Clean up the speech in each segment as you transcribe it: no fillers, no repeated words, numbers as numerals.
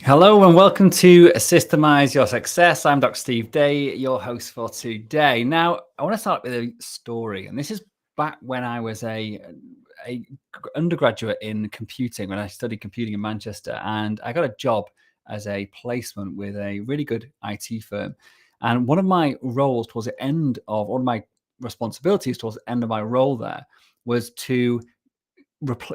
Hello and welcome to Systemize Your Success. I'm Dr. Steve Day, your host for today. Now, I want to start with a story, and this is back when I was a undergraduate in computing, when I studied computing in Manchester, and I got a job as a placement with a really good IT firm. And one of my roles towards the end of, one of my responsibilities towards the end of my role there was to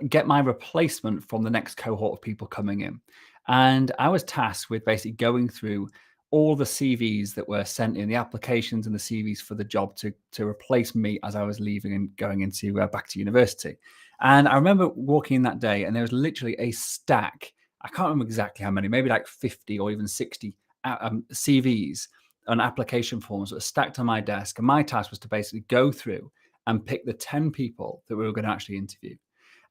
get my replacement from the next cohort of people coming in. And I was tasked with basically going through all the CVs that were sent in, the applications and the CVs for the job to replace me as I was leaving and going into back to university. And I remember walking in that day, and there was literally a stack. I can't remember exactly how many, maybe like 50 or even 60 CVs and application forms that were stacked on my desk. And my task was to basically go through and pick the 10 people that we were going to actually interview.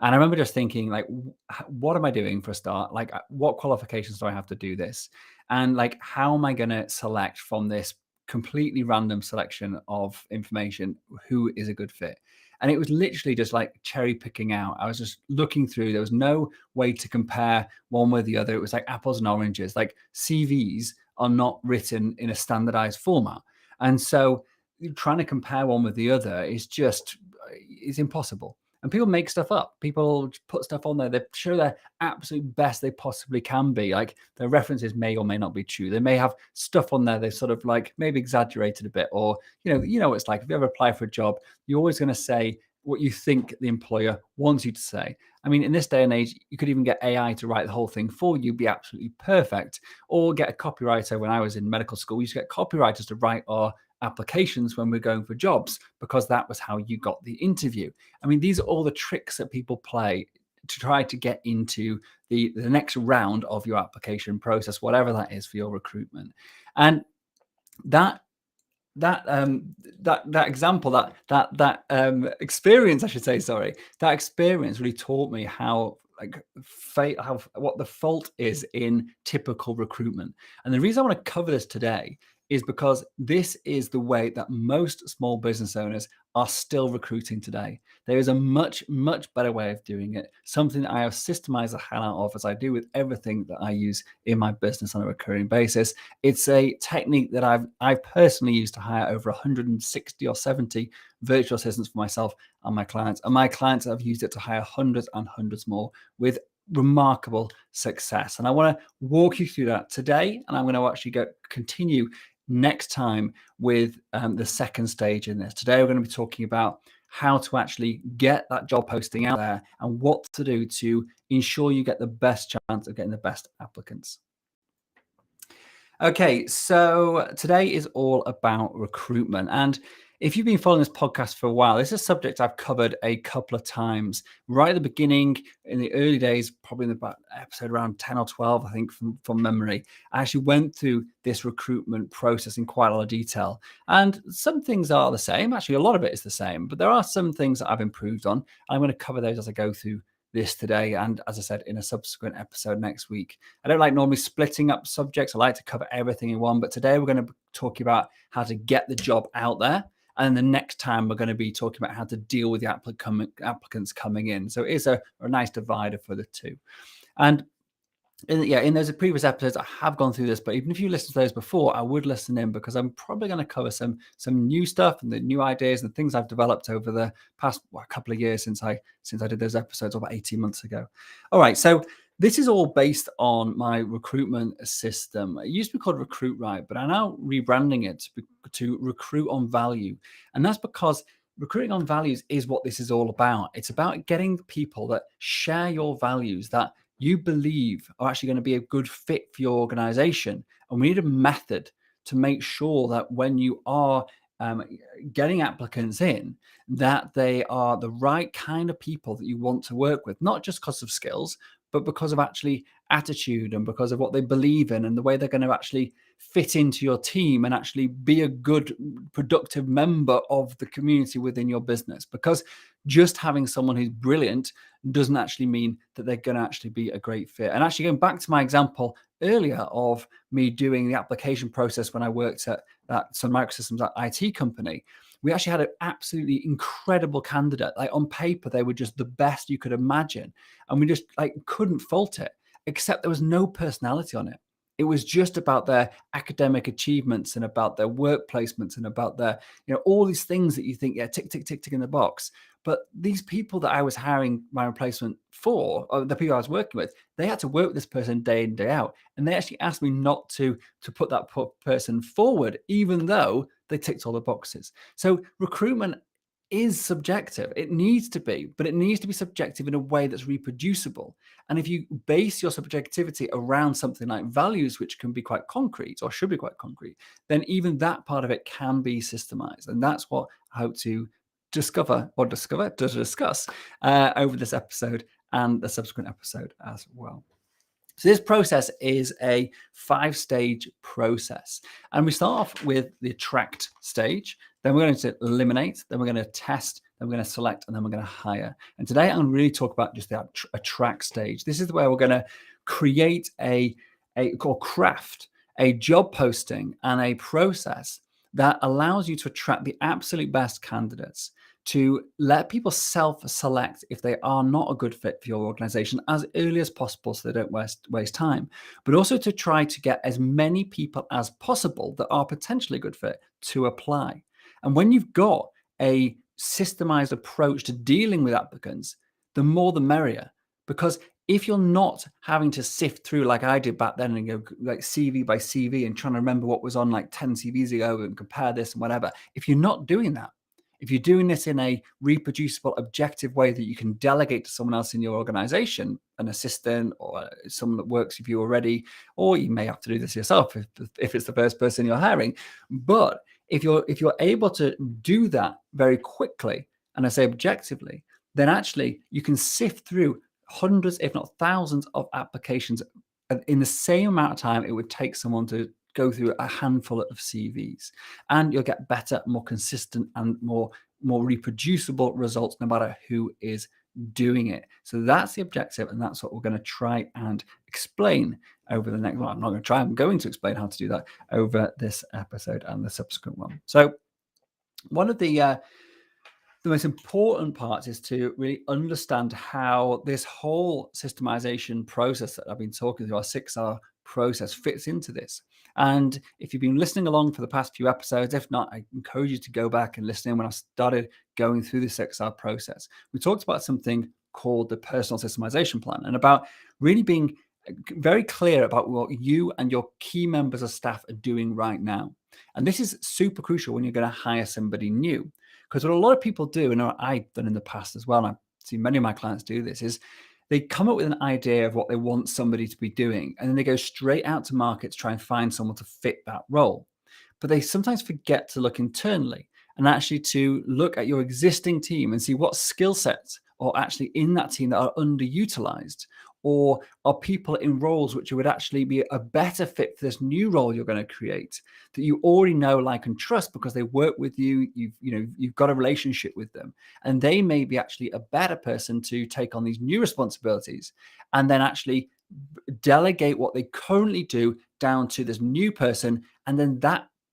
And I remember just thinking, like, what am I doing for a start? Like, what qualifications do I have to do this? And like, how am I going to select from this completely random selection of information who is a good fit? And it was literally just like cherry picking out. I was just looking through. There was no way to compare one with the other. It was like apples and oranges. Like CVs are not written in a standardized format. And so trying to compare one with the other is impossible. And people make stuff up. People put stuff on there. They show their absolute best they possibly can be. Like their references may or may not be true. They may have stuff on there they sort of like maybe exaggerated a bit, or you know what it's like. If you ever apply for a job, you're always going to say what you think the employer wants you to say. I mean, in this day and age, you could even get AI to write the whole thing for you, be absolutely perfect, or get a copywriter. When I was in medical school, we used to get copywriters to write our applications when we're going for jobs, because that was how you got the interview. I mean, these are all the tricks that people play to try to get into the next round of your application process, whatever that is for your recruitment. And that example, that experience, I should say, sorry, that experience really taught me how what the fault is in typical recruitment. And the reason I want to cover this today is because this is the way that most small business owners are still recruiting today. There is a much, much better way of doing it, something that I have systemized the hell out of, as I do with everything that I use in my business on a recurring basis. It's a technique that I've personally used to hire over 160 or 70 virtual assistants for myself and my clients. And my clients have used it to hire hundreds and hundreds more with remarkable success. And I want to walk you through that today. And I'm going to actually continue next time with the second stage in this. Today, we're going to be talking about how to actually get that job posting out there and what to do to ensure you get the best chance of getting the best applicants. Okay, so today is all about recruitment. And if you've been following this podcast for a while, this is a subject I've covered a couple of times. Right at the beginning, in the early days, probably in the episode around 10 or 12, I think, from memory, I actually went through this recruitment process in quite a lot of detail. And some things are the same. Actually, a lot of it is the same, but there are some things that I've improved on. I'm going to cover those as I go through this today, and as I said, in a subsequent episode next week. I don't like normally splitting up subjects. I like to cover everything in one, but today we're going to be talking about how to get the job out there. And the next time we're going to be talking about how to deal with the applicants coming in. So it is a nice divider for the two. And in those previous episodes, I have gone through this, but even if you listened to those before, I would listen in, because I'm probably going to cover some new stuff and the new ideas and things I've developed over the past couple of years since I did those episodes about 18 months ago. All right, so this is all based on my recruitment system. It used to be called Recruit Right, but I'm now rebranding it to Recruit on Value. And that's because recruiting on values is what this is all about. It's about getting people that share your values, that you believe are actually going to be a good fit for your organization. And we need a method to make sure that when you are getting applicants in, that they are the right kind of people that you want to work with, not just because of skills, but because of actually attitude and because of what they believe in and the way they're going to actually fit into your team and actually be a good, productive member of the community within your business. Because just having someone who's brilliant doesn't actually mean that they're going to actually be a great fit. And actually, going back to my example earlier of me doing the application process when I worked at that Sun Microsystems, that IT company, we actually had an absolutely incredible candidate. Like on paper, they were just the best you could imagine. And we just couldn't fault it. except there was no personality on it. It was just about their academic achievements and about their work placements and about their, all these things that you think, yeah, tick, tick, tick, tick in the box. But these people that I was hiring my replacement for, or the people I was working with, they had to work with this person day in, day out. And they actually asked me not to put that person forward, even though they ticked all the boxes. So recruitment is subjective. It needs to be, but it needs to be subjective in a way that's reproducible. And if you base your subjectivity around something like values, which can be quite concrete or should be quite concrete, then even that part of it can be systemized. And that's what I hope to discuss over this episode and the subsequent episode as well. So this process is a 5-stage process. And we start off with the attract stage. Then we're going to eliminate. Then we're going to test. Then we're going to select. And then we're going to hire. And today I'm going to really talk about just the attract stage. This is where we're going to create or craft a job posting and a process that allows you to attract the absolute best candidates, to let people self-select if they are not a good fit for your organization as early as possible so they don't waste time, but also to try to get as many people as possible that are potentially a good fit to apply. And when you've got a systemized approach to dealing with applicants, the more the merrier. Because if you're not having to sift through like I did back then and go like CV by CV and trying to remember what was on like 10 CVs ago and compare this and whatever, if you're not doing that, if you're doing this in a reproducible, objective way that you can delegate to someone else in your organization, an assistant or someone that works with you already, or you may have to do this yourself if it's the first person you're hiring. But if you're able to do that very quickly, and I say objectively, then actually you can sift through hundreds, if not thousands, of applications in the same amount of time it would take someone to go through a handful of CVs, and you'll get better, more consistent, and more reproducible results no matter who is doing it. So that's the objective, and that's what we're going to try and explain over the next. Well, I'm not going to try. I'm going to explain how to do that over this episode and the subsequent one. So one of the most important part is to really understand how this whole systemization process that I've been talking through, our 6R process, fits into this. And if you've been listening along for the past few episodes, if not, I encourage you to go back and listen in when I started going through the 6R process. We talked about something called the personal systemization plan and about really being very clear about what you and your key members of staff are doing right now. And this is super crucial when you're going to hire somebody new. Because what a lot of people do, and I've done in the past as well, and I've seen many of my clients do this, is they come up with an idea of what they want somebody to be doing, and then they go straight out to market to try and find someone to fit that role. But they sometimes forget to look internally and actually to look at your existing team and see what skill sets are actually in that team that are underutilized, or are people in roles which would actually be a better fit for this new role you're going to create, that you already know, like, and trust because they work with you, you've got a relationship with them, and they may be actually a better person to take on these new responsibilities and then actually delegate what they currently do down to this new person, and then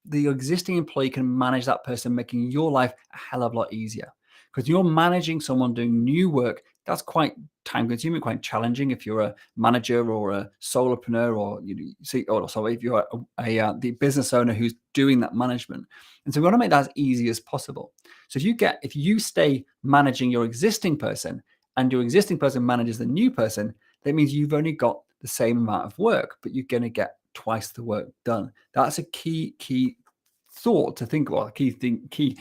the existing employee can manage that person, making your life a hell of a lot easier. Because you're managing someone doing new work, that's quite time consuming, quite challenging if you're a manager or a solopreneur, or if you're the business owner who's doing that management. And so we want to make that as easy as possible. So if you stay managing your existing person and your existing person manages the new person, that means you've only got the same amount of work, but you're going to get twice the work done. That's a key thought to think about, key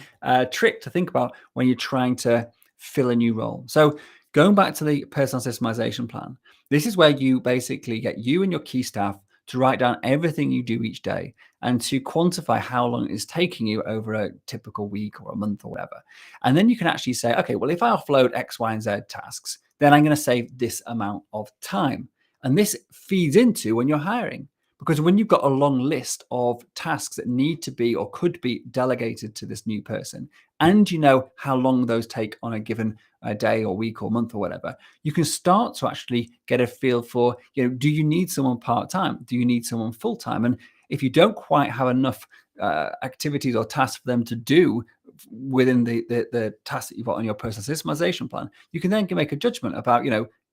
trick to think about when you're trying to fill a new role. So going back to the personal systemization plan, this is where you basically get you and your key staff to write down everything you do each day and to quantify how long it is taking you over a typical week or a month or whatever. And then you can actually say, okay, well, if I offload X, Y, and Z tasks, then I'm going to save this amount of time. And this feeds into when you're hiring. Because when you've got a long list of tasks that need to be or could be delegated to this new person, and you know how long those take on a given day or week or month or whatever, you can start to actually get a feel for, do you need someone part-time? Do you need someone full-time? And if you don't quite have enough activities or tasks for them to do within the tasks that you've got on your personal systemization plan, you can then make a judgment about,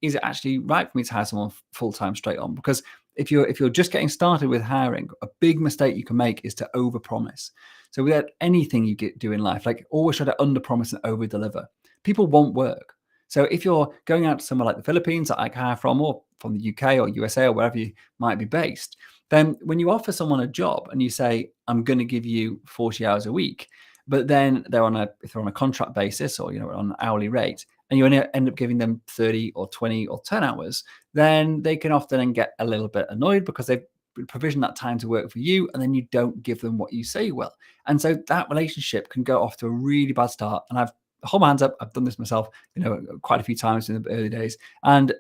is it actually right for me to hire someone full-time straight on? Because if you're just getting started with hiring, a big mistake you can make is to overpromise. So with anything you do in life, like always try to underpromise and overdeliver. People want work. So if you're going out to somewhere like the Philippines that I hire from, or from the UK or USA or wherever you might be based, then when you offer someone a job and you say, I'm going to give you 40 hours a week, but then if they're on a contract basis, or on an hourly rate, and you end up giving them 30 or 20 or 10 hours, then they can often get a little bit annoyed because they've provisioned that time to work for you, and then you don't give them what you say you will. And so that relationship can go off to a really bad start. And I've hold my hands up, I've done this myself, quite a few times in the early days, and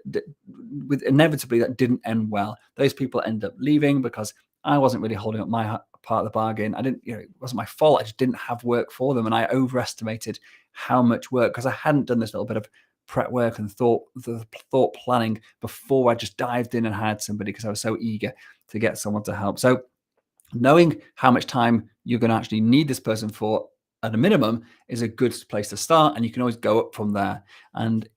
with inevitably that didn't end well. Those people end up leaving because I wasn't really holding up my part of the bargain. I didn't, it wasn't my fault. I just didn't have work for them, and I overestimated how much work, because I hadn't done this little bit of prep work and thought planning before I just dived in and hired somebody, because I was so eager to get someone to help. So knowing how much time you're going to actually need this person for at a minimum is a good place to start, and you can always go up from there. And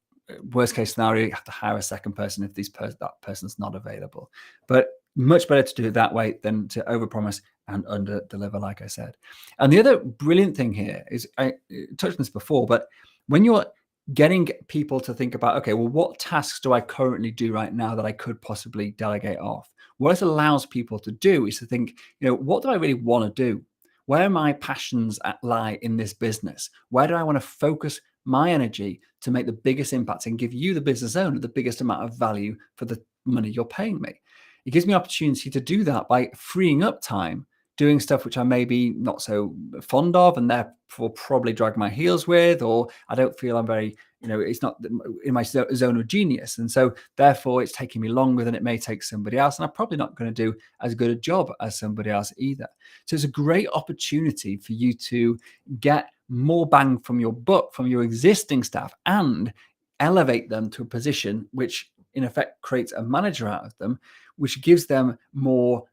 worst case scenario, you have to hire a second person if that person's not available. But much better to do it that way than to overpromise and under-deliver, like I said. And the other brilliant thing here is, I touched on this before, but when you're getting people to think about, okay, well, what tasks do I currently do right now that I could possibly delegate off? What this allows people to do is to think, what do I really want to do? Where my passions lie in this business? Where do I want to focus my energy to make the biggest impact and give you, the business owner, the biggest amount of value for the money you're paying me? It gives me opportunity to do that by freeing up time doing stuff which I may be not so fond of, and therefore probably drag my heels with, or I don't feel I'm very, it's not in my zone of genius. And so therefore it's taking me longer than it may take somebody else. And I'm probably not going to do as good a job as somebody else either. So it's a great opportunity for you to get more bang from your buck from your existing staff and elevate them to a position which in effect creates a manager out of them, which gives them more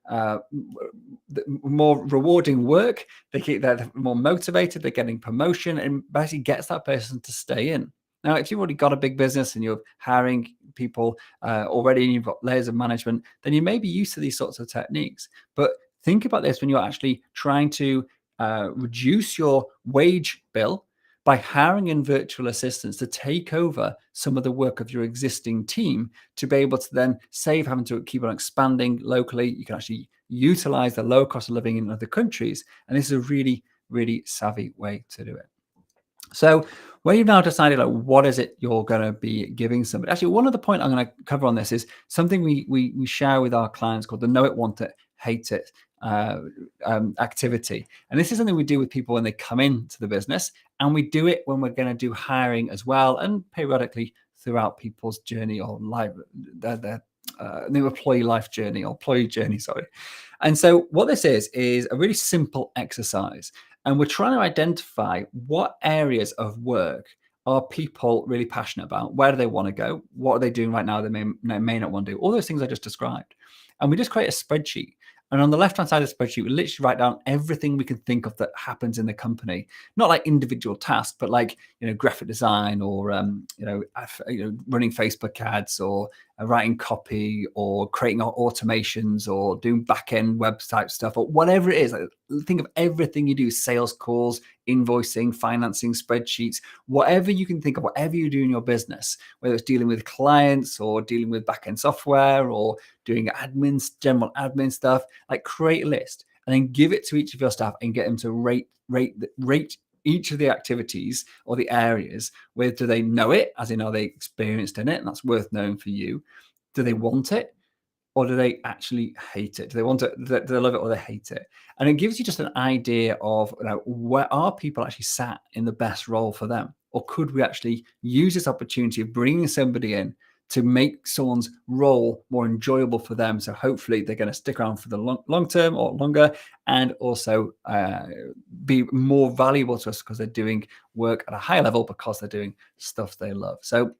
rewarding work. They're more motivated, they're getting promotion, and basically gets that person to stay in. Now, if you've already got a big business and you're hiring people already and you've got layers of management, then you may be used to these sorts of techniques. But think about this when you're actually trying to reduce your wage bill by hiring in virtual assistants to take over some of the work of your existing team, to be able to then save having to keep on expanding locally. You can actually utilize the lower cost of living in other countries. And this is a really, really savvy way to do it. So where you've now decided, like, what is it you're going to be giving somebody? Actually, one other point I'm going to cover on this is something we share with our clients called the know it, want it, hate it activity. And this is something we do with people when they come into the business, and we do it when we're going to do hiring as well, and periodically throughout people's journey or life, their new employee life journey, or employee journey, sorry. And so what this is a really simple exercise, and we're trying to identify what areas of work are people really passionate about. Where do they want to go? What are they doing right now they may not want to do? All those things I just described. And we just create a spreadsheet. And on the left-hand side of the spreadsheet, we literally write down everything we can think of that happens in the company. Not like individual tasks, but like, graphic design, or, running Facebook ads, or writing copy, or creating automations, or doing back-end website stuff, or whatever it is. Like, think of everything you do: sales calls, invoicing, financing, spreadsheets, whatever you can think of, whatever you do in your business, whether it's dealing with clients or dealing with back-end software or doing general admin stuff. Like, create a list and then give it to each of your staff and get them to rate each of the activities or the areas. Where do they know it, as in, are they experienced in it? And that's worth knowing for you. Do they want it? Or do they actually hate it? Do they want it? Do they love it, or they hate it? And it gives you just an idea of, where are people actually sat in the best role for them? Or could we actually use this opportunity of bringing somebody in to make someone's role more enjoyable for them? So hopefully they're going to stick around for the long term or longer, and also be more valuable to us because they're doing work at a high level, because they're doing stuff they love. So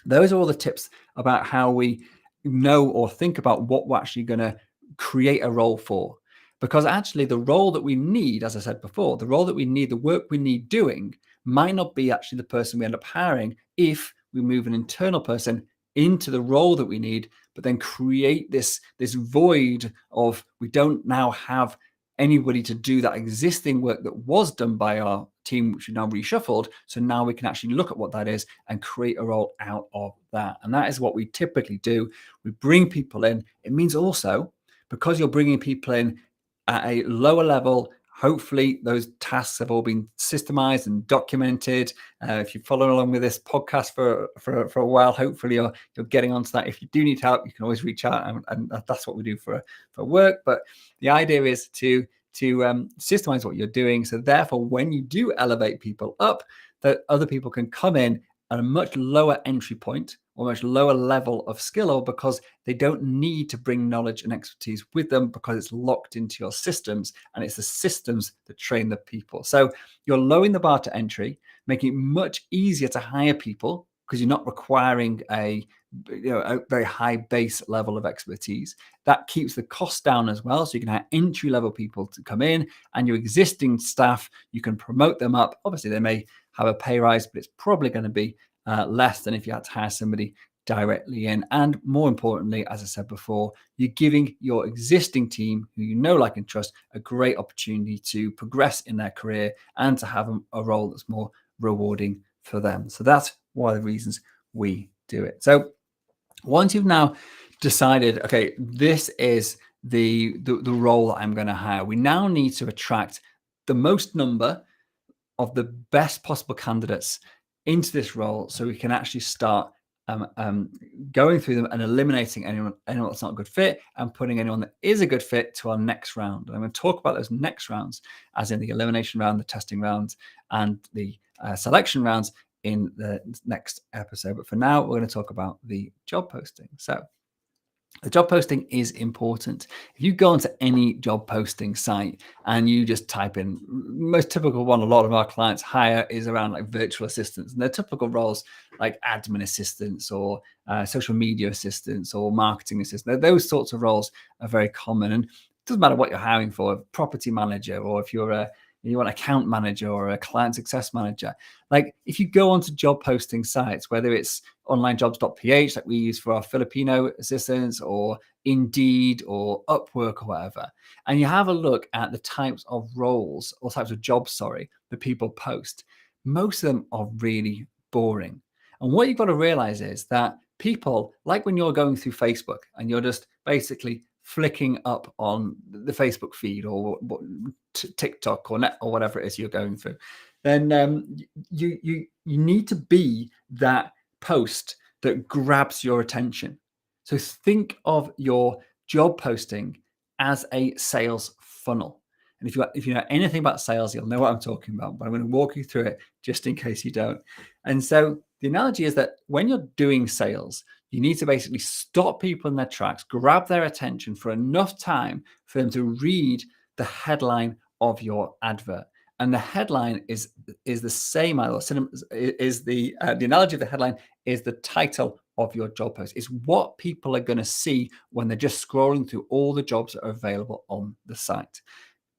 those are all the tips about how we know or think about what we're actually going to create a role for. Because actually the role that we need, as I said before, the role that we need, the work we need doing, might not be actually the person we end up hiring if we move an internal person into the role that we need, but then create this void of we don't now have anybody to do that existing work that was done by our team, which we now reshuffled. So now we can actually look at what that is and create a role out of that. And that is what we typically do. We bring people in. It means also, because you're bringing people in at a lower level, hopefully those tasks have all been systemized and documented. If you follow along with this podcast for a while, hopefully you're getting onto that. If you do need help, you can always reach out, and that's what we do for work. But the idea is to systemize what you're doing. So therefore, when you do elevate people up, that other people can come in at a much lower entry point or much lower level of skill, because they don't need to bring knowledge and expertise with them, because it's locked into your systems, and it's the systems that train the people. So you're lowering the bar to entry, making it much easier to hire people, because you're not requiring a very high base level of expertise. That keeps the cost down as well. So you can have entry level people to come in, and your existing staff, you can promote them up. Obviously, they may have a pay rise, but it's probably going to be less than if you had to hire somebody directly in. And more importantly, as I said before, you're giving your existing team, who you know, like, and trust, a great opportunity to progress in their career and to have a role that's more rewarding for them. So that's one of the reasons we do it. So once you've now decided, okay, this is the role that I'm going to hire, we now need to attract the most number of the best possible candidates into this role, so we can actually start going through them and eliminating anyone that's not a good fit, and putting anyone that is a good fit to our next round. And I'm going to talk about those next rounds, as in the elimination round, the testing rounds, and the selection rounds, in the next episode. But for now, we're going to talk about the job posting. So the job posting is important. If you go onto any job posting site and you just type in, most typical one a lot of our clients hire is around like virtual assistants, and their typical roles like admin assistants or social media assistants or marketing assistants. Those sorts of roles are very common, and it doesn't matter what you're hiring for, a property manager, or if you're you want an account manager or a client success manager. Like, if you go onto job posting sites, whether it's onlinejobs.ph, like we use for our Filipino assistants, or Indeed or Upwork or whatever, and you have a look at the types of roles or types of jobs, that people post, most of them are really boring. And what you've got to realize is that people, like when you're going through Facebook and you're just basically flicking up on the Facebook feed or TikTok or whatever it is you're going through, then you need to be that post that grabs your attention. So think of your job posting as a sales funnel. And if you know anything about sales, you'll know what I'm talking about, but I'm going to walk you through it just in case you don't. And so the analogy is that when you're doing sales, you need to basically stop people in their tracks, grab their attention for enough time for them to read the headline of your advert. And the headline is the same, is the analogy of the headline is the title of your job post. It's what people are going to see when they're just scrolling through all the jobs that are available on the site.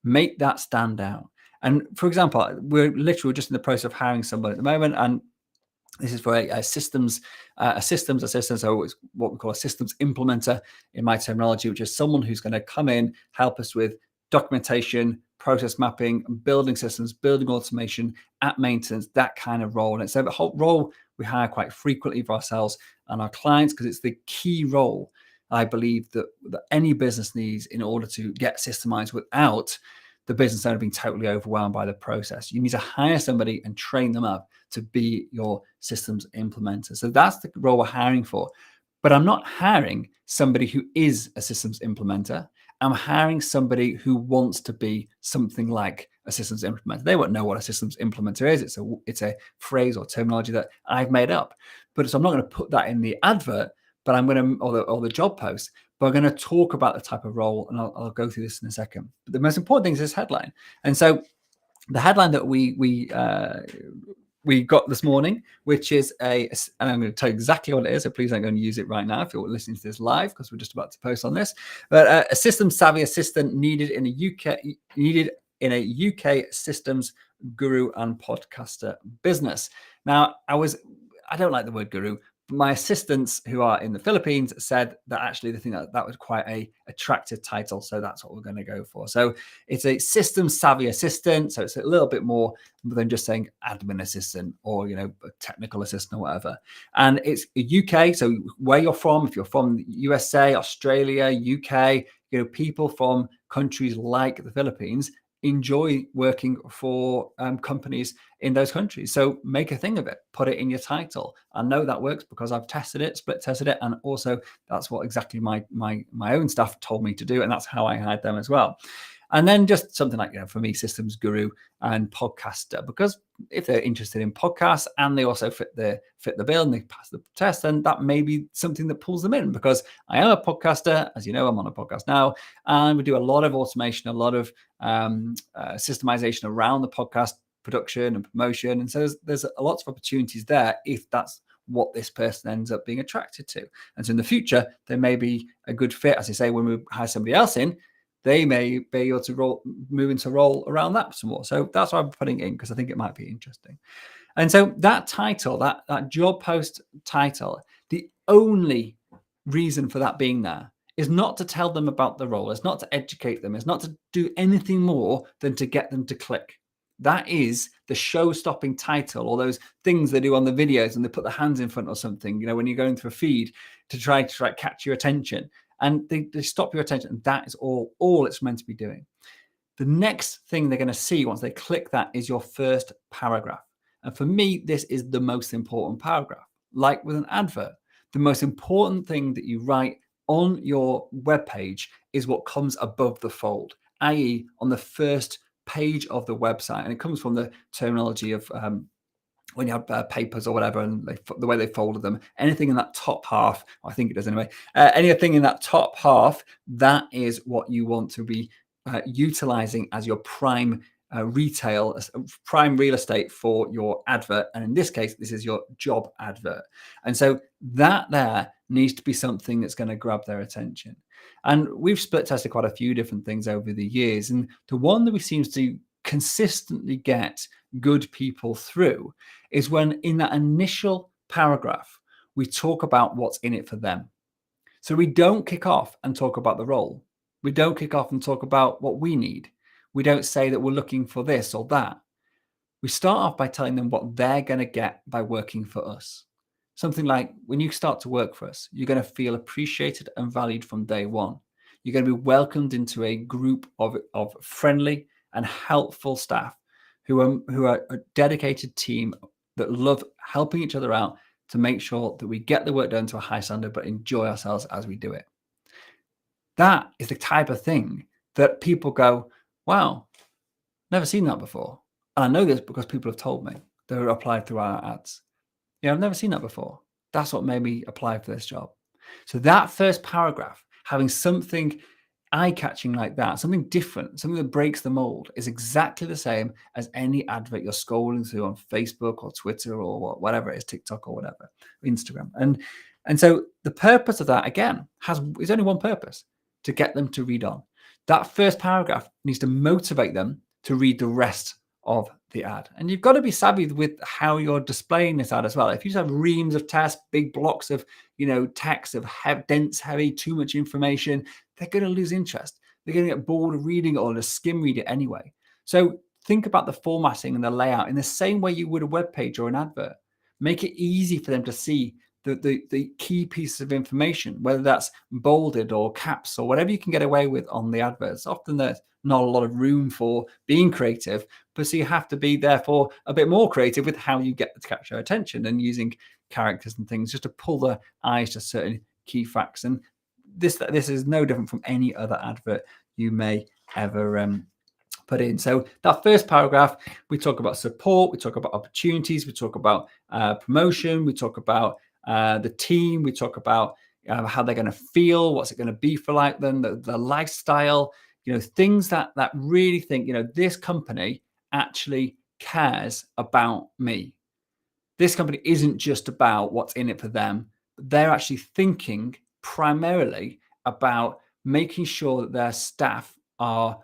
Make that stand out. And for example, we're literally just in the process of hiring somebody at the moment, and this is for a systems assistant, so it's what we call a systems implementer in my terminology, which is someone who's going to come in, help us with documentation, process mapping, building systems, building automation, app maintenance, that kind of role. And it's a whole role we hire quite frequently for ourselves and our clients, because it's the key role, I believe, that any business needs in order to get systemized without the business owner being totally overwhelmed by the process. You need to hire somebody and train them up to be your systems implementer. So that's the role we're hiring for. But I'm not hiring somebody who is a systems implementer. I'm hiring somebody who wants to be something like a systems implementer. They won't know what a systems implementer is. It's a phrase or terminology that I've made up. But so I'm not going to put that in the advert, but I'm going to, or the job post, but I'm going to talk about the type of role, and I'll go through this in a second. But the most important thing is this headline. And so the headline that we got this morning, which is and I'm going to tell you exactly what it is, so please don't go and use it right now if you're listening to this live, because we're just about to post on this. But a systems savvy assistant needed in a UK systems guru and podcaster business. Now, I don't like the word guru, my assistants who are in the Philippines said that actually they think that was quite a attractive title. So that's what we're going to go for. So it's a system savvy assistant. So it's a little bit more than just saying admin assistant or, a technical assistant or whatever. And it's UK. So where you're from, if you're from USA, Australia, UK, people from countries like the Philippines enjoy working for companies in those countries. So make a thing of it, put it in your title. I know that works because I've tested it, split tested it, and also that's what exactly my own staff told me to do, and that's how I hired them as well. And then just something like, for me, systems guru and podcaster, because if they're interested in podcasts and they also fit the bill and they pass the test, then that may be something that pulls them in, because I am a podcaster. As you know, I'm on a podcast now, and we do a lot of automation, a lot of systemization around the podcast production and promotion. And so there's lots of opportunities there if that's what this person ends up being attracted to. And so in the future, there may be a good fit, as I say, when we hire somebody else in, they may be able to move into a role around that some more. So that's why I'm putting it in, because I think it might be interesting. And so that title, that job post title, the only reason for that being there is not to tell them about the role. It's not to educate them. It's not to do anything more than to get them to click. That is the show-stopping title, or those things they do on the videos and they put their hands in front or something, when you're going through a feed to try to catch your attention. And they stop your attention. And that is all it's meant to be doing. The next thing they're going to see once they click that is your first paragraph. And for me, this is the most important paragraph. Like with an advert, the most important thing that you write on your web page is what comes above the fold, i.e. on the first page of the website. And it comes from the terminology of when you have papers or whatever, and the way they folded them, anything in that top half, I think it does anyway, anything in that top half, that is what you want to be utilizing as your prime prime real estate for your advert. And in this case, this is your job advert. And so that there needs to be something that's going to grab their attention. And we've split tested quite a few different things over the years. And the one that we seem to consistently get good people through is when in that initial paragraph, we talk about what's in it for them. So we don't kick off and talk about the role. We don't kick off and talk about what we need. We don't say that we're looking for this or that. We start off by telling them what they're going to get by working for us. Something like, when you start to work for us, you're going to feel appreciated and valued from day one. You're going to be welcomed into a group of friendly and helpful staff who are a dedicated team that love helping each other out to make sure that we get the work done to a high standard, but enjoy ourselves as we do it. That is the type of thing that people go, wow, never seen that before. And I know this because people have told me they were applied through our ads. I've never seen that before. That's what made me apply for this job. So that first paragraph, having something eye-catching like that, something different, something that breaks the mold, is exactly the same as any advert you're scrolling through on Facebook or Twitter or whatever it is, TikTok or whatever, Instagram. And so the purpose of that, again, is only one purpose: to get them to read on. That first paragraph needs to motivate them to read the rest of the ad. And you've got to be savvy with how you're displaying this ad as well. If you just have reams of text, big blocks of text of dense, heavy, too much information, they're going to lose interest. They're going to get bored of reading it or just skim read it anyway. So think about the formatting and the layout in the same way you would a web page or an advert. Make it easy for them to see the key pieces of information, whether that's bolded or caps or whatever you can get away with on the adverts. Often there's not a lot of room for being creative, but so you have to be therefore a bit more creative with how you get to capture attention and using characters and things just to pull the eyes to certain key facts. And this is no different from any other advert you may ever put in. So that first paragraph, we talk about support, we talk about opportunities, we talk about promotion, we talk about the team, we talk about how they're going to feel, what's it going to be for like them, the lifestyle, things that really think, this company actually cares about me. This company isn't just about what's in it for them, but they're actually thinking primarily about making sure that their staff are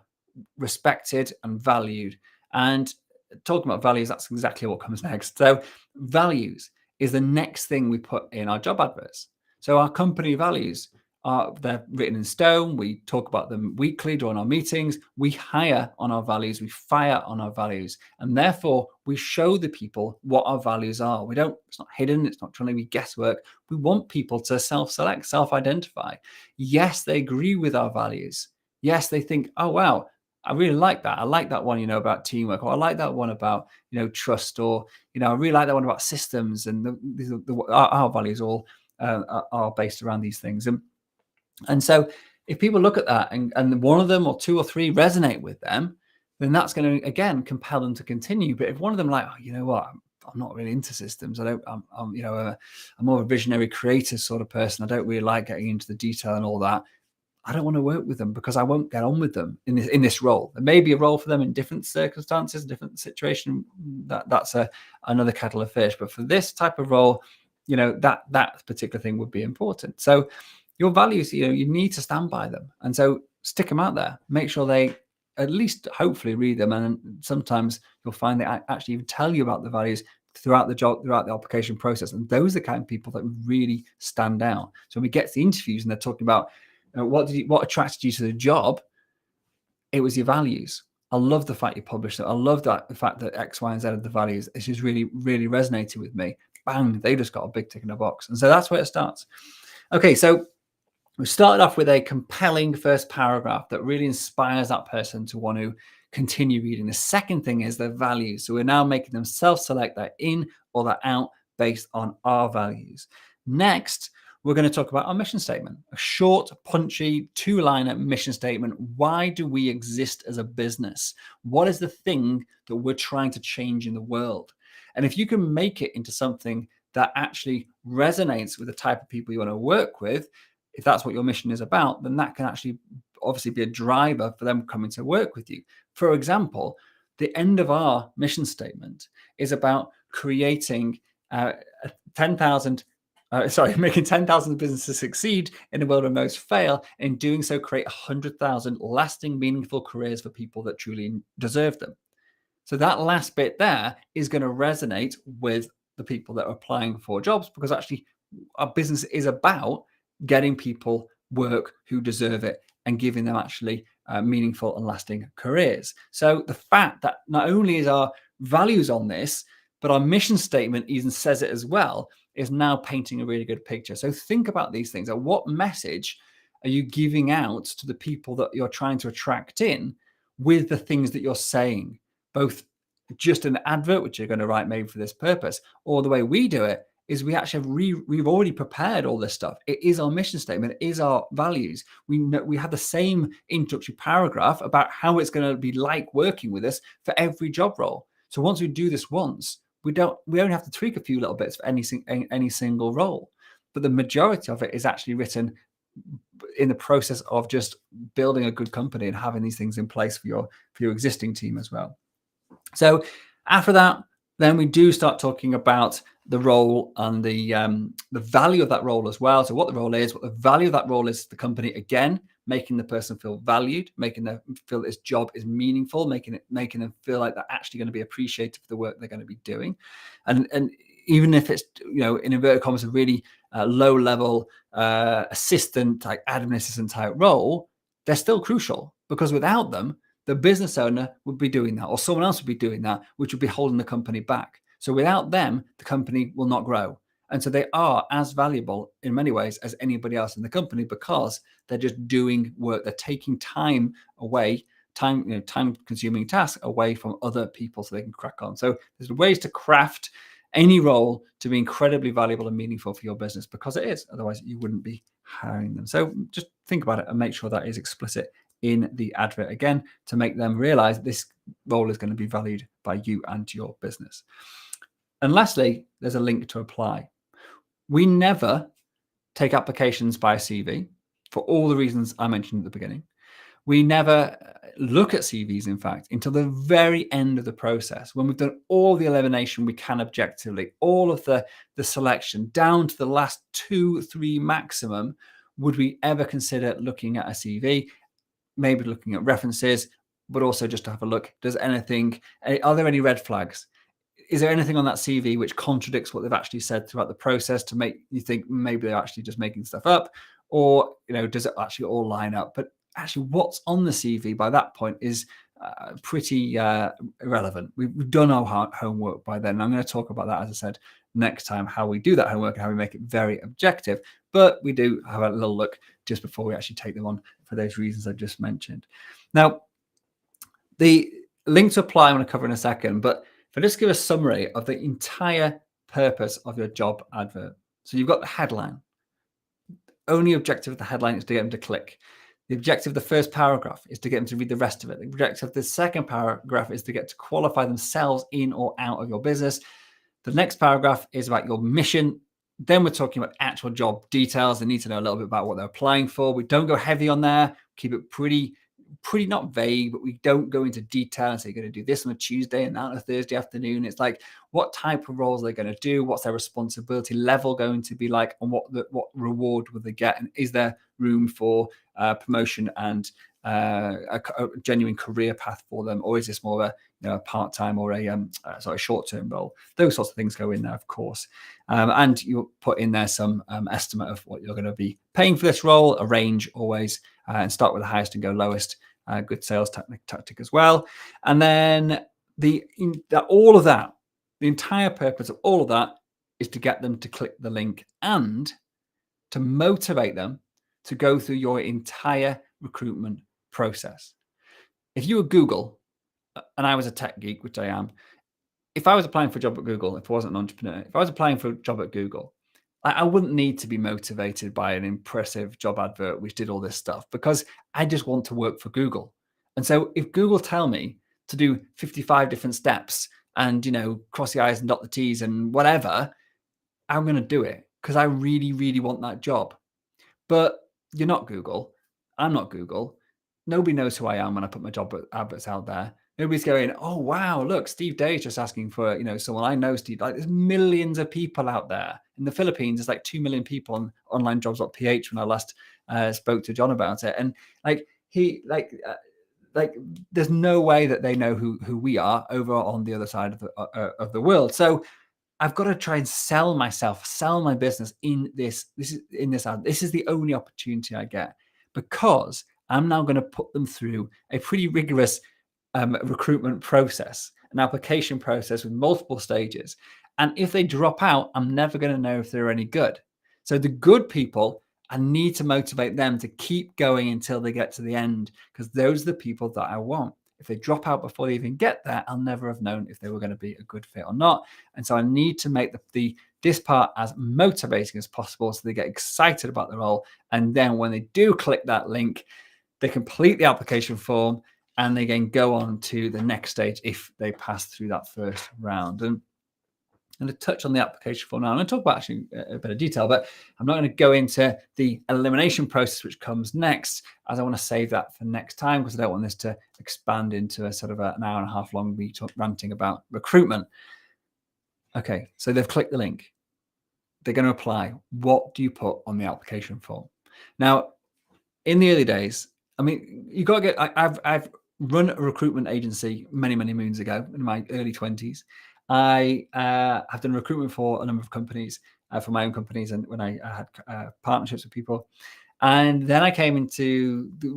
respected and valued. And talking about values, that's exactly what comes next. So values is the next thing we put in our job adverts. So our company values they're written in stone. We talk about them weekly during our meetings. We hire on our values. We fire on our values. And therefore, we show the people what our values are. It's not hidden. It's not trying to be guesswork. We want people to self-select, self-identify. Yes, they agree with our values. Yes, they think, oh, wow, I really like that. I like that one, about teamwork, or I like that one about, trust, or, I really like that one about systems. And our values all are based around these things. And so if people look at that and one of them or two or three resonate with them, then that's going to, again, compel them to continue. But if one of them like, oh, you know what, I'm not really into systems. I'm more of a visionary creative sort of person. I don't really like getting into the detail and all that. I don't want to work with them because I won't get on with them in this role. There may be a role for them in different circumstances, different situation. That's another kettle of fish. But for this type of role, that particular thing would be important. So your values, you need to stand by them. And so stick them out there. Make sure they at least hopefully read them. And sometimes you'll find they actually even tell you about the values throughout the job, throughout the application process. And those are the kind of people that really stand out. So when we get to the interviews and they're talking about what attracted you to the job, it was your values. I love the fact you published it. I love the fact that X, Y, and Z of the values. It's just really, really resonated with me. Bang, they just got a big tick in the box. And so that's where it starts. Okay, so we started off with a compelling first paragraph that really inspires that person to want to continue reading. The second thing is their values. So we're now making them self-select that in or that out based on our values. Next, we're going to talk about our mission statement, a short, punchy, two-liner mission statement. Why do we exist as a business? What is the thing that we're trying to change in the world? And if you can make it into something that actually resonates with the type of people you want to work with, if that's what your mission is about, then that can actually obviously be a driver for them coming to work with you. For example, the end of our mission statement is about creating making 10,000 businesses succeed in a world where most fail. In doing so, create 100,000 lasting, meaningful careers for people that truly deserve them. So that last bit there is going to resonate with the people that are applying for jobs, because actually our business is about getting people work who deserve it and giving them actually meaningful and lasting careers. So the fact that not only is our values on this, but our mission statement even says it as well, is now painting a really good picture. So think about these things. What message are you giving out to the people that you're trying to attract in with the things that you're saying, both just an advert, which you're going to write maybe for this purpose, or the way we do it is we actually we've already prepared all this stuff. It is our mission statement. It is our values. We have the same introductory paragraph about how it's going to be like working with us for every job role. So once we do this once, we only have to tweak a few little bits for any single role. But the majority of it is actually written in the process of just building a good company and having these things in place for your existing team as well. So after that, then we do start talking about the role and the value of that role as well. So what the role is, what the value of that role is to the company. Again, making the person feel valued, making them feel that this job is meaningful, making them feel like they're actually going to be appreciated for the work they're going to be doing. And even if it's, in inverted commas, a really low level assistant type, admin assistant type role, they're still crucial, because without them, the business owner would be doing that, or someone else would be doing that, which would be holding the company back. So without them, the company will not grow. And so they are as valuable in many ways as anybody else in the company, because they're just doing work. They're taking time away, time-consuming tasks away from other people so they can crack on. So there's ways to craft any role to be incredibly valuable and meaningful for your business, because it is. Otherwise, you wouldn't be hiring them. So just think about it and make sure that is explicit in the advert, again, to make them realize this role is going to be valued by you and your business. And lastly, there's a link to apply. We never take applications by a CV for all the reasons I mentioned at the beginning. We never look at CVs, in fact, until the very end of the process, when we've done all the elimination we can objectively, all of the selection down to the last 2-3 maximum. Would we ever consider looking at a CV? Maybe looking at references, but also just to have a look. Are there any red flags? is there anything on that CV which contradicts what they've actually said throughout the process to make you think maybe they're actually just making stuff up? Or, does it actually all line up? But actually what's on the CV by that point is pretty irrelevant. We've done our homework by then. And I'm going to talk about that, as I said, next time, how we do that homework and how we make it very objective. But we do have a little look just before we actually take them on for those reasons I've just mentioned. Now, the link to apply I'm going to cover in a second, but if I just give a summary of the entire purpose of your job advert. So you've got the headline. Only objective of the headline is to get them to click. The objective of the first paragraph is to get them to read the rest of it. The objective of the second paragraph is to get to qualify themselves in or out of your business. The next paragraph is about your mission. Then we're talking about actual job details. They need to know a little bit about what they're applying for. We don't go heavy on there. Keep it pretty not vague, but we don't go into detail and say you're going to do this on a Tuesday and that on a Thursday afternoon. It's like, what type of roles they're going to do, what's their responsibility level going to be like, and what reward will they get, and is there room for promotion and a genuine career path for them, or is this more of a part-time or a short-term role? Those sorts of things go in there, of course, and you put in there some estimate of what you're going to be paying for this role, a range always, and start with the highest and go lowest. Good sales tactic as well. And then all of that, the entire purpose of all of that is to get them to click the link and to motivate them to go through your entire recruitment process. If you were Google and I was a tech geek, which I am, if I was applying for a job at Google, if I wasn't an entrepreneur, if I was applying for a job at Google, I wouldn't need to be motivated by an impressive job advert which did all this stuff, because I just want to work for Google. And so if Google tell me to do 55 different steps and, cross the I's and dot the T's and whatever, I'm going to do it because I really, really want that job. But you're not Google. I'm not Google. Nobody knows who I am when I put my job adverts out there. Nobody's going, oh, wow, look, Steve Day is just asking for, someone I know, Steve. Like, there's millions of people out there. In the Philippines, there's like 2 million people on onlinejobs.ph when I last spoke to John about it. And there's no way that they know who we are over on the other side of the world. So I've got to try and sell myself, sell my business in this. This is the only opportunity I get, because I'm now going to put them through a pretty rigorous recruitment process, an application process with multiple stages. And if they drop out, I'm never going to know if they're any good. So the good people, I need to motivate them to keep going until they get to the end, because those are the people that I want. If they drop out before they even get there, I'll never have known if they were going to be a good fit or not. And so I need to make this part as motivating as possible so they get excited about the role. And then when they do click that link, they complete the application form and they can go on to the next stage if they pass through that first round. And I'm going to touch on the application form now. I'm going to talk about actually a bit of detail, but I'm not going to go into the elimination process, which comes next, as I want to save that for next time, because I don't want this to expand into a sort of an hour and a half long ranting about recruitment. Okay, so they've clicked the link. They're going to apply. What do you put on the application form? Now, in the early days, I mean, you got to get, I've run a recruitment agency many, many moons ago in my early 20s. I have done recruitment for a number of companies, for my own companies, and when I had partnerships with people. And then I came into the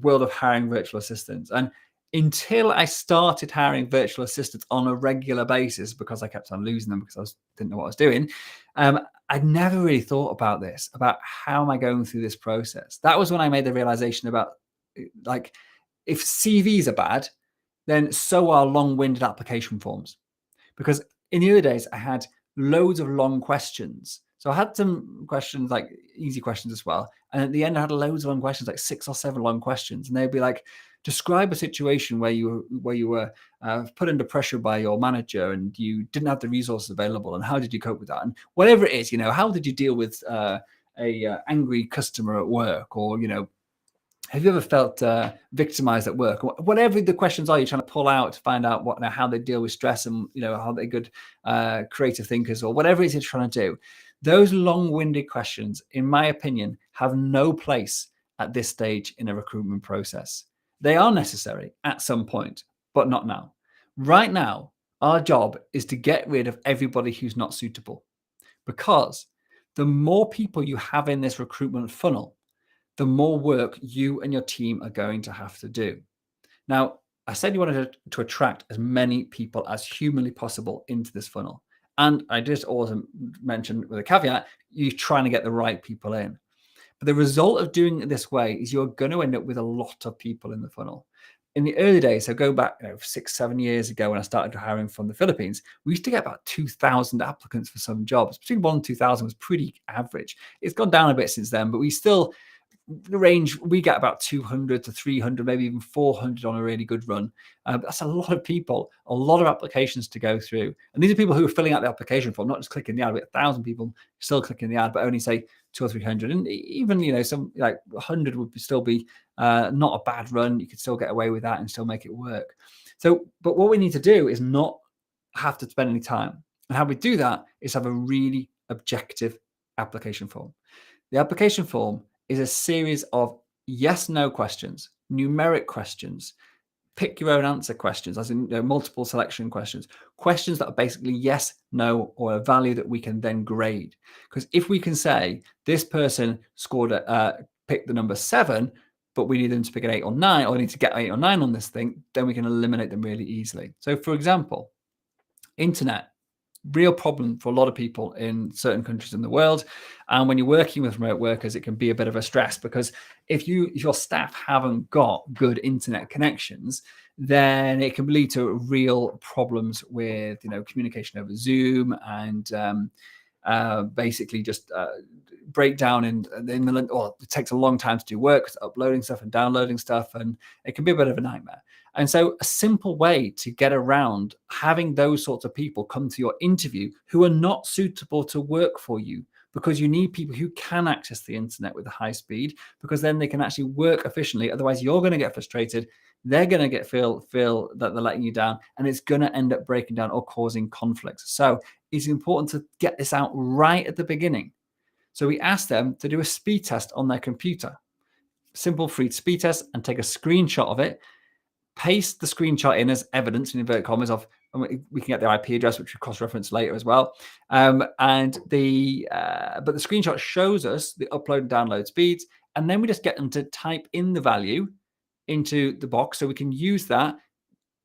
world of hiring virtual assistants. And until I started hiring virtual assistants on a regular basis, because I kept on losing them because didn't know what I was doing, I'd never really thought about this, about how am I going through this process. That was when I made the realization about, like, if CVs are bad, then so are long-winded application forms. Because in the early days, I had loads of long questions. So I had some questions, like easy questions as well. And at the end, I had loads of long questions, like 6 or 7 long questions. And they'd be like, describe a situation where you were put under pressure by your manager and you didn't have the resources available. And how did you cope with that? And whatever it is, how did you deal with a angry customer at work? Or, have you ever felt victimized at work? Whatever the questions are, you're trying to pull out to find out how they deal with stress and how they're good creative thinkers, or whatever it is you're trying to do. Those long-winded questions, in my opinion, have no place at this stage in a recruitment process. They are necessary at some point, but not now. Right now, Our job is to get rid of everybody who's not suitable, because the more people you have in this recruitment funnel, the more work you and your team are going to have to do. Now, I said you wanted to attract as many people as humanly possible into this funnel. And I just also mentioned with a caveat, you're trying to get the right people in. But the result of doing it this way is you're going to end up with a lot of people in the funnel. In the early days, so go back 6, 7 years ago when I started hiring from the Philippines, we used to get about 2,000 applicants for some jobs. Between 1 and 2,000 was pretty average. It's gone down a bit since then, but we still, the range, we get about 200 to 300, maybe even 400 on a really good run. That's a lot of people, a lot of applications to go through. And these are people who are filling out the application form, not just clicking the ad. We have 1,000 people still clicking the ad, but only say 200 or 300. And even, some like 100 would still be not a bad run. You could still get away with that and still make it work. So, but what we need to do is not have to spend any time. And how we do that is have a really objective application form. The application form is a series of yes/no questions, numeric questions, pick your own answer questions, as in multiple selection questions that are basically yes, no, or a value that we can then grade. Because if we can say this person scored picked the number 7, but we need them to pick an 8 or 9, or we need to get 8 or 9 on this thing, then we can eliminate them really easily. So for example, internet. Real problem for a lot of people in certain countries in the world. And when you're working with remote workers, it can be a bit of a stress, because if your staff haven't got good internet connections, then it can lead to real problems with communication over Zoom and basically just breakdown or it takes a long time to do work, uploading stuff and downloading stuff, and it can be a bit of a nightmare. And so a simple way to get around having those sorts of people come to your interview who are not suitable to work for you, because you need people who can access the internet with a high speed, because then they can actually work efficiently. Otherwise, you're going to get frustrated. They're going to feel that they're letting you down, and it's going to end up breaking down or causing conflicts. So it's important to get this out right at the beginning. So we ask them to do a speed test on their computer, simple free speed test, and take a screenshot of it. Paste the screenshot in as evidence in inverted commas of, we can get the IP address, which we cross-reference later as well. But the screenshot shows us the upload and download speeds, and then we just get them to type in the value into the box, so we can use that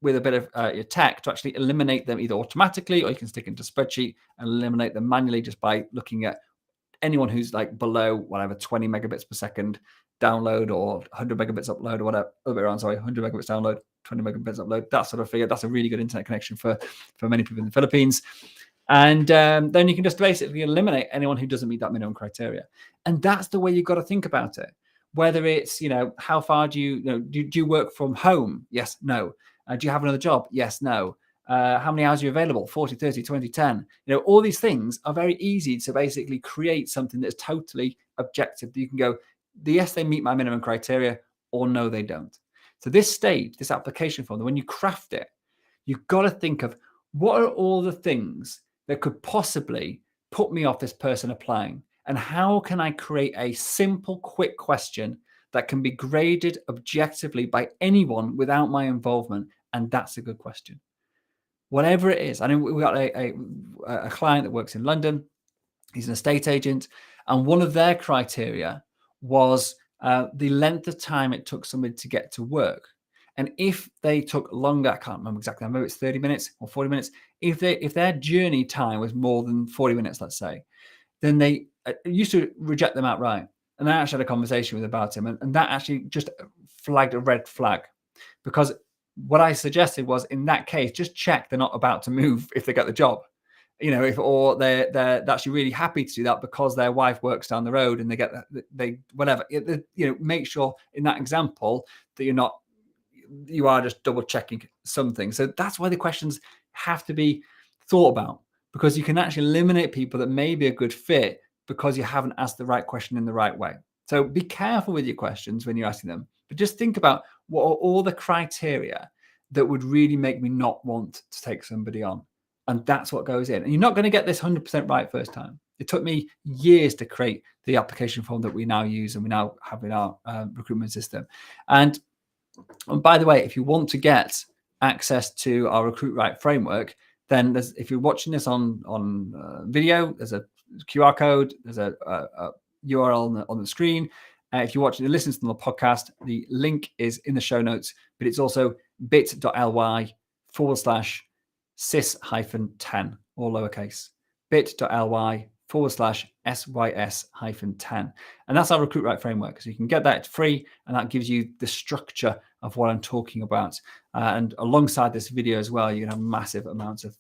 with a bit of your tech to actually eliminate them either automatically, or you can stick into spreadsheet and eliminate them manually just by looking at anyone who's like below 20 megabits per second download, or 100 megabits upload, or whatever, 100 megabits download, 20 megabits upload, that sort of figure. That's a really good internet connection for many people in the Philippines. And then you can just basically eliminate anyone who doesn't meet that minimum criteria. And that's the way you've got to think about it. Whether it's, how far do you work from home? Yes, no. Do you have another job? Yes, no. How many hours are you available? 40, 30, 20, 10. All these things are very easy to basically create something that's totally objective. That you can go, yes, they meet my minimum criteria, or no, they don't. So this stage, this application form, when you craft it, you've got to think of what are all the things that could possibly put me off this person applying, and how can I create a simple, quick question that can be graded objectively by anyone without my involvement. And that's a good question. Whatever it is. I know we got a client that works in London. He's an estate agent, and one of their criteria was the length of time it took somebody to get to work. And if they took longer, I can't remember exactly, maybe it's 30 minutes or 40 minutes. If their journey time was more than 40 minutes, let's say, then they used to reject them outright. And I actually had a conversation about him, and that actually just flagged a red flag, because what I suggested was, in that case, just check they're not about to move if they get the job. Or they're actually really happy to do that because their wife works down the road and they whatever. Make sure in that example that you are just double checking something. So that's why the questions have to be thought about, because you can actually eliminate people that may be a good fit because you haven't asked the right question in the right way. So be careful with your questions when you're asking them, but just think about what are all the criteria that would really make me not want to take somebody on. And that's what goes in. And you're not going to get this 100% right first time. It took me years to create the application form that we now use and we now have in our recruitment system. And by the way, if you want to get access to our Recruit Right framework, then if you're watching this on video, there's a QR code, there's a URL on the screen. If you're watching and listening to the podcast, the link is in the show notes, but it's also bit.ly/SYS-10, all lowercase, bit.ly/SYS-10. And that's our Recruit Right framework. So you can get that, it's free, and that gives you the structure of what I'm talking about. And alongside this video as well, you can have massive amounts of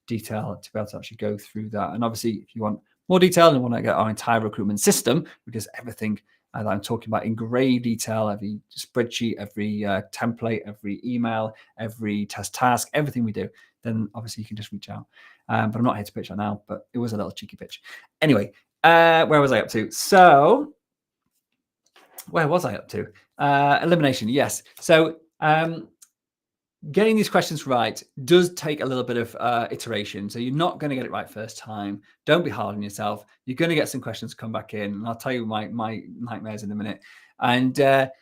detail to be able to actually go through that. And obviously, if you want more detail and want to get our entire recruitment system, because everything that I'm talking about in great detail, every spreadsheet, every template, every email, every test task, everything we do, then obviously you can just reach out. But I'm not here to pitch that now, but it was a little cheeky pitch. Anyway, where was I up to? So where was I up to? Elimination, yes. So getting these questions right does take a little bit of iteration. So you're not going to get it right first time. Don't be hard on yourself. You're going to get some questions come back in, and I'll tell you my nightmares in a minute. And the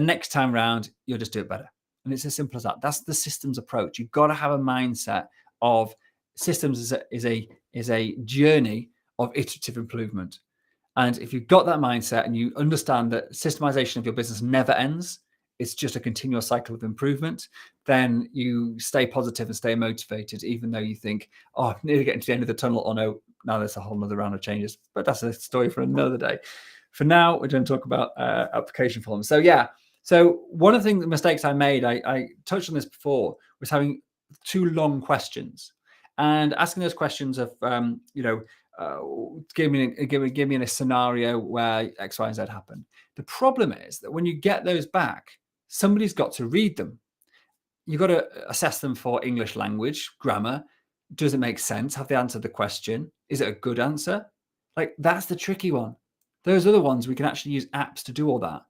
next time round, you'll just do it better. And it's as simple as that. That's the systems approach. You've got to have a mindset of systems is a journey of iterative improvement. And if you've got that mindset and you understand that systemization of your business never ends, it's just a continuous cycle of improvement, then you stay positive and stay motivated, even though you think, oh, I'm nearly getting to the end of the tunnel. Oh no, now there's a whole nother round of changes. But that's a story for another day. For now, we're going to talk about application forms. So yeah, so one of the mistakes I made, I touched on this before, was having too long questions and asking those questions of, give me a scenario where X, Y, and Z happened. The problem is that when you get those back, somebody's got to read them. You've got to assess them for English language, grammar. Does it make sense? Have they answered the question? Is it a good answer? Like, that's the tricky one. Those other ones, we can actually use apps to do all that.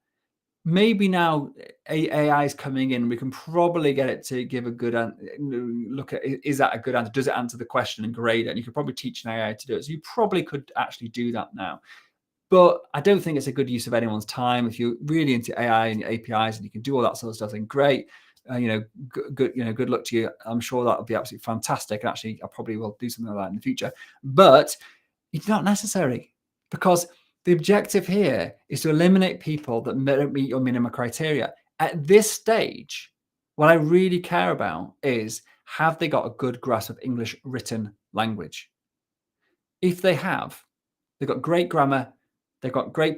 Maybe now AI is coming in, we can probably get it to give a good look at, is that a good answer? Does it answer the question and grade it? And you could probably teach an AI to do it. So you probably could actually do that now. But I don't think it's a good use of anyone's time. If you're really into AI and APIs and you can do all that sort of stuff, then great. Good luck to you. I'm sure that would be absolutely fantastic. And actually, I probably will do something like that in the future. But it's not necessary, because the objective here is to eliminate people that don't meet your minimum criteria. At this stage, what I really care about is, have they got a good grasp of English written language? If they have, they've got great grammar, they've got great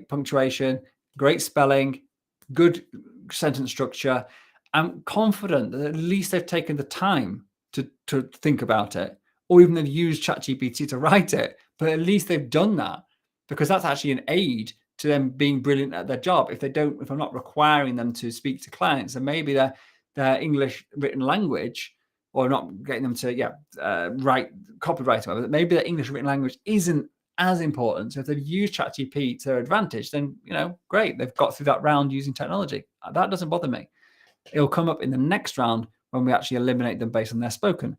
punctuation, great spelling, good sentence structure. I'm confident that at least they've taken the time to think about it, or even they've used ChatGPT to write it, but at least they've done that, because that's actually an aid to them being brilliant at their job. If I'm not requiring them to speak to clients, then maybe their English written language, or not getting them to write copyright or whatever, maybe their English written language isn't as important. So if they've used ChatGPT to their advantage, then great, they've got through that round using technology. That doesn't bother me. It'll come up in the next round when we actually eliminate them based on their spoken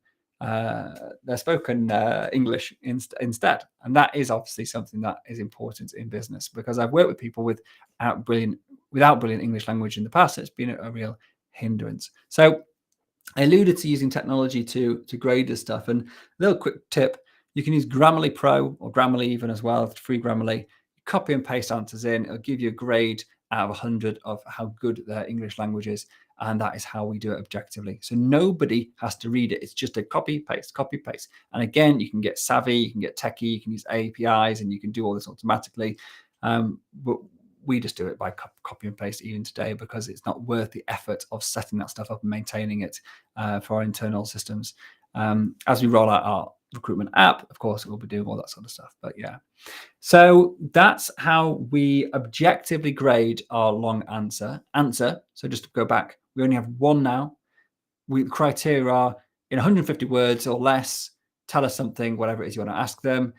English instead. And that is obviously something that is important in business, because I've worked with people without brilliant English language in the past. It's been a real hindrance. So I alluded to using technology to grade this stuff. And a little quick tip, you can use Grammarly Pro or Grammarly even as well, free Grammarly. Copy and paste answers in. It'll give you a grade out of 100 of how good their English language is. And that is how we do it objectively. So nobody has to read it. It's just a copy, paste, copy, paste. And again, you can get savvy, you can get techie, you can use APIs, and you can do all this automatically. But we just do it by copy and paste even today, because it's not worth the effort of setting that stuff up and maintaining it for our internal systems. As we roll out our recruitment app, of course, we'll be doing all that sort of stuff. But yeah, so that's how we objectively grade our long answer. So just to go back, we only have one now. The criteria are in 150 words or less. Tell us something, whatever it is you want to ask them.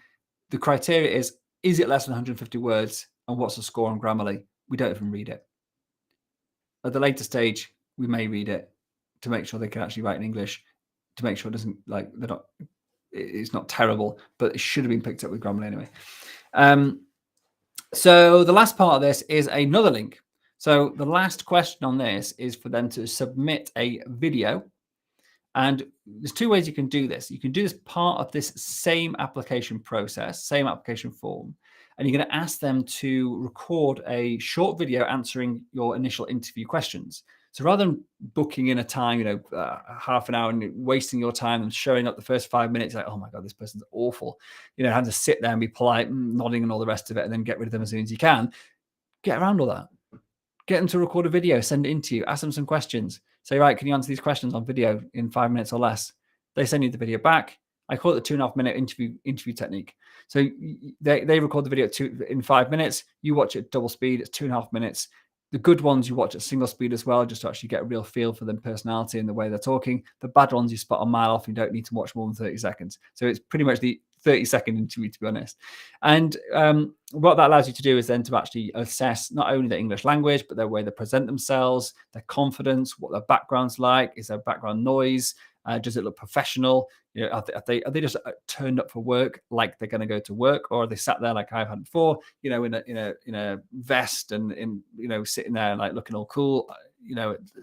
The criteria is it less than 150 words? And what's the score on Grammarly? We don't even read it. At the later stage, we may read it to make sure they can actually write in English, to make sure it doesn't, it's not terrible, but it should have been picked up with Grammarly anyway. So the last part of this is another link. So the last question on this is for them to submit a video. And there's two ways you can do this. You can do this part of this same application process, same application form, and you're going to ask them to record a short video answering your initial interview questions. So rather than booking in a time, half an hour and wasting your time and showing up the first 5 minutes, like, oh my God, this person's awful, having to sit there and be polite, nodding and all the rest of it, and then get rid of them as soon as you can, get around all that. Get them to record a video, send it in to you, ask them some questions. Say, right, can you answer these questions on video in 5 minutes or less? They send you the video back. I call it the 2.5-minute interview technique. So they record the video in 5 minutes. You watch it double speed. It's 2.5 minutes. The good ones you watch at single speed as well, just to actually get a real feel for their personality and the way they're talking. The bad ones you spot a mile off. You don't need to watch more than 30 seconds. So it's pretty much the 30-second interview, to be honest. And what that allows you to do is then to actually assess not only the English language, but their way they present themselves, their confidence, what their background's like. Is there background noise? Does it look professional? Are they just turned up for work like they're going to go to work, or are they sat there like I've had before, in a vest and sitting there like looking all cool?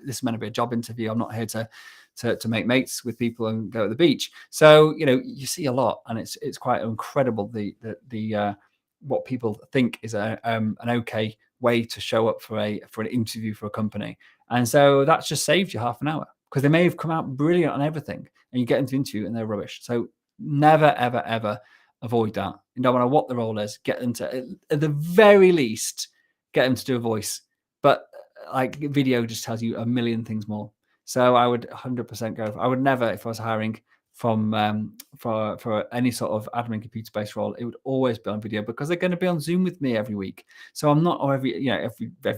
This is meant to be a job interview. I'm not here to make mates with people and go to the beach. So you see a lot, and it's quite incredible the what people think is an okay way to show up for an interview for a company. And so that's just saved you half an hour, because they may have come out brilliant on everything and you get into interview and they're rubbish. So never, ever, ever avoid that. No matter what the role is, get them to, at the very least, get them to do a voice. But like video just tells you a million things more. So I would 100% go. I would never, if I was hiring from for any sort of admin computer-based role, it would always be on video, because they're going to be on Zoom with me every week. So I'm not, or every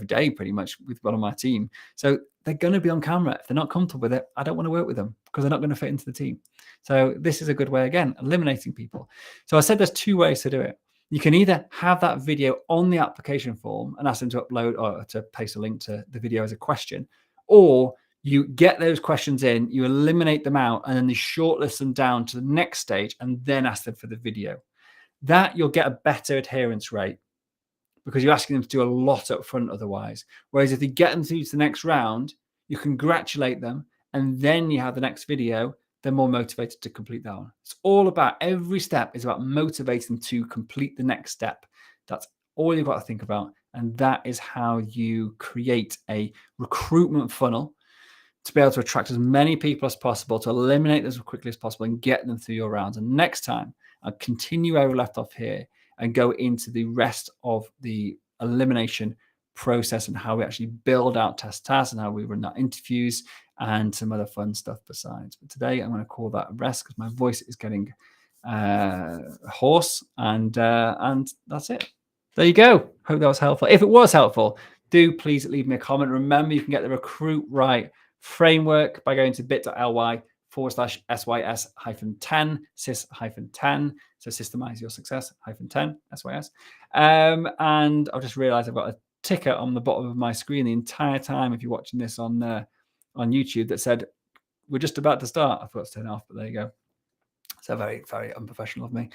day pretty much, with one of my team. So they're going to be on camera. If they're not comfortable with it, I don't want to work with them, because they're not going to fit into the team. So this is a good way, again, eliminating people. So I said there's two ways to do it. You can either have that video on the application form and ask them to upload or to paste a link to the video as a question, or you get those questions in, you eliminate them out, and then you shortlist them down to the next stage and then ask them for the video. That you'll get a better adherence rate, because you're asking them to do a lot up front otherwise. Whereas if you get them through to the next round, you congratulate them, and then you have the next video, they're more motivated to complete that one. It's all about, every step is about motivating to complete the next step. That's all you've got to think about. And that is how you create a recruitment funnel to be able to attract as many people as possible, to eliminate those as quickly as possible and get them through your rounds. And next time, I'll continue where we left off here and go into the rest of the elimination process and how we actually build out tasks and how we run our interviews and some other fun stuff besides. But today I'm going to call that a rest, because my voice is getting hoarse, and that's it. There you go. Hope that was helpful. If it was helpful, do please leave me a comment. Remember, you can get the Recruit Right framework by going to bit.ly/SYS-10, SYS-10. So systemize your success -10, SYS. And I've just realized I've got a ticker on the bottom of my screen the entire time, if you're watching this on YouTube, that said, we're just about to start. I forgot to turn it off, but there you go. So very, very unprofessional of me.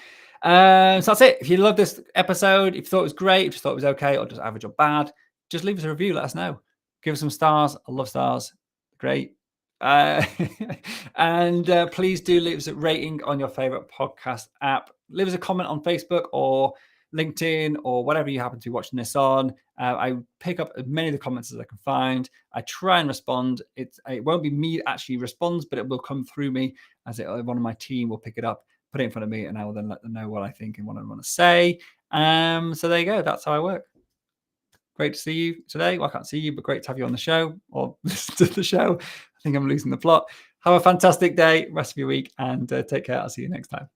So that's it. If you love this episode, if you thought it was great, if you thought it was okay, or just average or bad, just leave us a review. Let us know. Give us some stars. I love stars. Great. And please do leave us a rating on your favorite podcast app. Leave us a comment on Facebook or LinkedIn or whatever you happen to be watching this on. I pick up as many of the comments as I can find. I try and respond. It won't be me that actually responds, but it will come through me, as one of my team will pick it up, put it in front of me, and I will then let them know what I think and what I want to say. So there you go. That's how I work. Great to see you today. Well, I can't see you, but great to have you on the show or listen to the show. I think I'm losing the plot. Have a fantastic day, rest of your week, and take care. I'll see you next time.